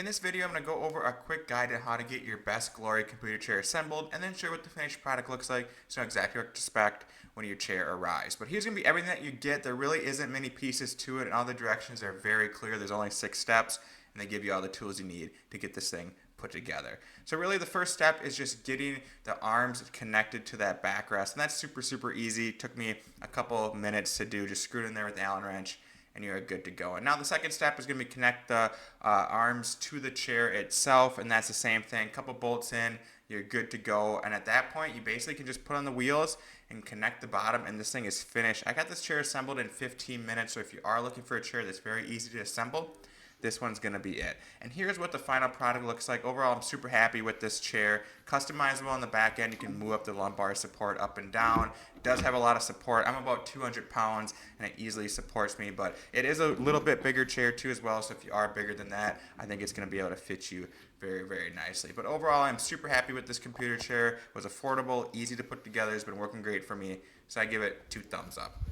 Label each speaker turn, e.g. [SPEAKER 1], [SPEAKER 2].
[SPEAKER 1] In this video, I'm going to go over a quick guide on how to get your BestGlory computer chair assembled and then show what the finished product looks like so you know exactly what to expect when your chair arrives. But here's going to be everything that you get. There really isn't many pieces to it and all the directions are very clear. There's only 6 steps and they give you all the tools you need to get this thing put together. So really the first step is just getting the arms connected to that backrest, and that's super easy. It took me a couple of minutes to do. Just screw it in there with the Allen wrench and you're good to go. And now the second step is going to be connect the arms to the chair itself, and that's the same thing. Couple bolts in, you're good to go. And at that point, you basically can just put on the wheels and connect the bottom, and this thing is finished. I got this chair assembled in 15 minutes, so if you are looking for a chair that's very easy to assemble, this one's going to be it. And here's what the final product looks like. Overall, I'm super happy with this chair. Customizable on the back end. You can move up the lumbar support up and down. It does have a lot of support. I'm about 200 pounds and it easily supports me, but it is a little bit bigger chair too as well, so if you are bigger than that, I think it's going to be able to fit you very nicely. But overall, I'm super happy with this computer chair. It was affordable, easy to put together. It's been working great for me, so I give it 2 thumbs up.